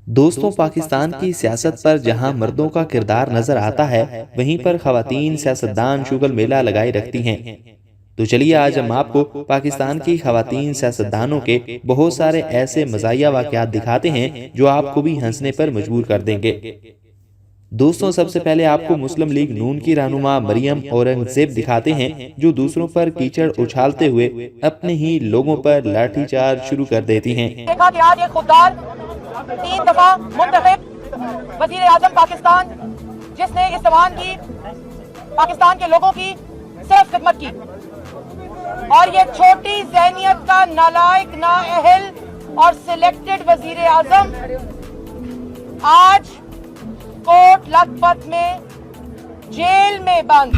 दोस्तों, पाकिस्तान की सियासत पर जहां मर्दों का किरदार नजर आता है, वहीं पर खवातीन सियासतदान शुगल मेला लगाए रखती हैं। तो चलिए आज हम आपको पाकिस्तान की खवातीन सियासतदानों के बहुत सारे ऐसे मज़ाहिया वाक़यात दिखाते हैं जो आपको भी हंसने पर मजबूर कर देंगे। दोस्तों, सबसे पहले आपको मुस्लिम लीग नून की रहनुमा मरियम औरंगजेब दिखाते हैं, जो दूसरों पर कीचड़ उछालते हुए अपने ही लोगों पर लाठीचार्ज शुरू कर देती हैं। देखा कि आज एक खुददार 3 दफा मुंतखब वजीर आजम पाकिस्तान, जिसने इस जवान की पाकिस्तान के लोगों की सिर्फ खिदमत की, और ये छोटी ज़हनियत का नालायक, नाअहल और सिलेक्टेड वजीर आजम आज कोट लखपत में जेल में बंद।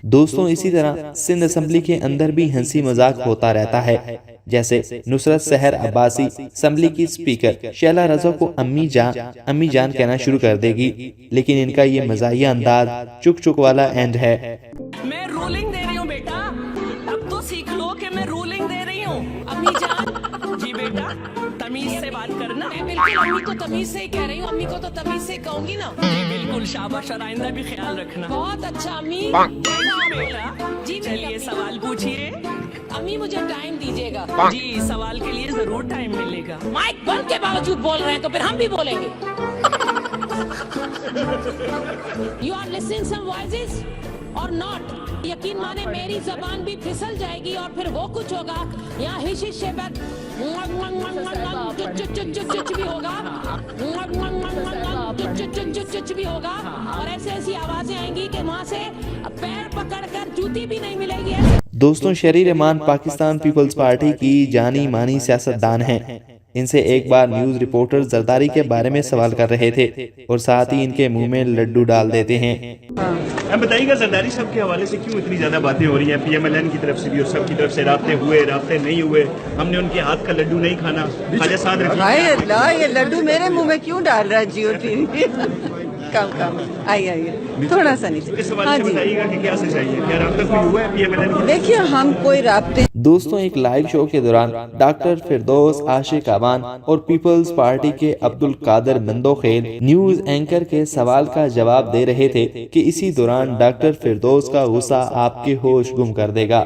दोस्तों, इसी तरह सिंध असेंबली के अंदर भी हंसी मजाक होता रहता है। जैसे नुसरत सहर अब्बासी असेंबली की स्पीकर शैला रज़ा को अम्मी जान कहना शुरू कर देगी, लेकिन इनका ये मज़ाहिया अंदाज चुक चुक वाला एंड है। मैं रूलिंग दे रही हूँ बेटा, अब तो सीख लो कि मैं रूलिंग दे रही हूँ। अम्मी जान जी बेटा, तमीज से बात करना। मैं बिल्कुल अम्मी को तमीज से ही कह रही हूँ, अम्मी को तो तमीज से कहूंगी ना। जी बिल्कुल, शाबाश, और आइंदा भी ख्याल रखना। बहुत अच्छा अम्मी। बेटा जी चलिए सवाल पूछिए। अम्मी मुझे टाइम दीजिएगा। जी, सवाल के लिए जरूर टाइम मिलेगा। माइक बंद के बावजूद बोल रहे हैं तो फिर हम भी बोलेंगे। You are listening some voices और नॉट? यकीन माने मेरी जबान भी फिसल जाएगी और फिर वो कुछ होगा, यहाँ हिश से बात भी होगा, भी होगा, और ऐसी ऐसी आवाजें आएंगी कि वहाँ से पैर पकड़कर जूती भी नहीं मिलेगी। दोस्तों, शरीर रहमान पाकिस्तान पीपल्स पार्टी की जानी मानी सियासतदान हैं। इनसे एक बार न्यूज रिपोर्टर जरदारी के बारे में सवाल कर रहे थे और साथ ही इनके मुंह में लड्डू डाल देते हैं। अब बताइएगा, जरदारी साहब के हवाले से क्यों इतनी ज्यादा बातें हो रही हैं? PMLN की तरफ से भी और सबकी तरफ से राब्ते हुए, राब्ते नहीं हुए, हमने उनके हाथ का लड्डू नहीं खाना। ख्वाजा साद अल्लाह, ये लड्डू मेरे मुंह में क्यों डाल रहा है जियो टीवी? कम आइए थोड़ा सा नीचे। इस हवाले से बताइएगा कि क्या सच्चाई है, क्या राब्ता कोई हुआ है PMLN की? देखिए, हम कोई राब्ते। दोस्तों, एक लाइव शो के दौरान डॉक्टर फिरदौस आशिक अवान और पीपल्स पार्टी के अब्दुल कादर मंदोखेल न्यूज एंकर के सवाल का जवाब दे रहे थे कि इसी दौरान डॉक्टर फिरदौस का गुस्सा आपके होश गुम कर देगा।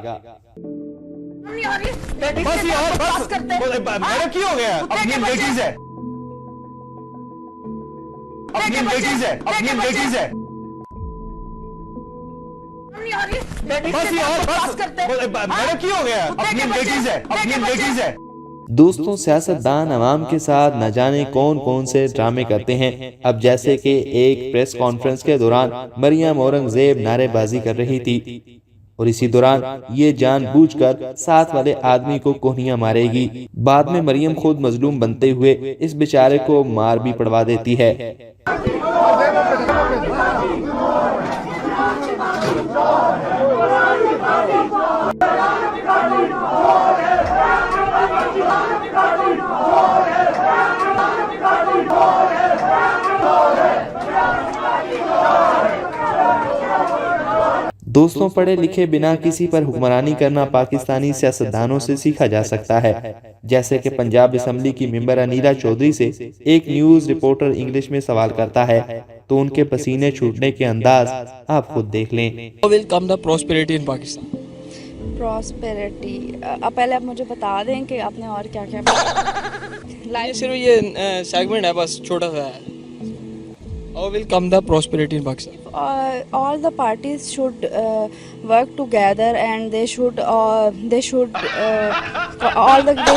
दोस्तों, सियासतदान अवाम के साथ न जाने कौन कौन से ड्रामे करते हैं। अब जैसे कि एक प्रेस कॉन्फ्रेंस के दौरान मरियम औरंगजेब नारेबाजी कर रही थी और इसी दौरान ये जानबूझकर साथ वाले आदमी को कोहनियां मारेगी। बाद में मरियम खुद मजलूम बनते हुए इस बेचारे को मार भी पड़वा देती है। दोस्तों, पढ़े लिखे बिना किसी पर हुक्मरानी करना पाकिस्तानी सियासतदानों से सीखा जा सकता है। जैसे कि पंजाब असेंबली की मेंबर अनीला चौधरी से एक न्यूज रिपोर्टर इंग्लिश में सवाल करता है, तो उनके पसीने छूटने के अंदाज आप खुद देख लें। Will come the prosperity in Pakistan? Prosperity, अब पहले आप मुझे बता दें कि आपने और क्या क्या लाइव सिर्फ ये सेगमेंट है, बस छोटा सा है। How will come the prosperity in Pakistan? All the parties should work together and they should all the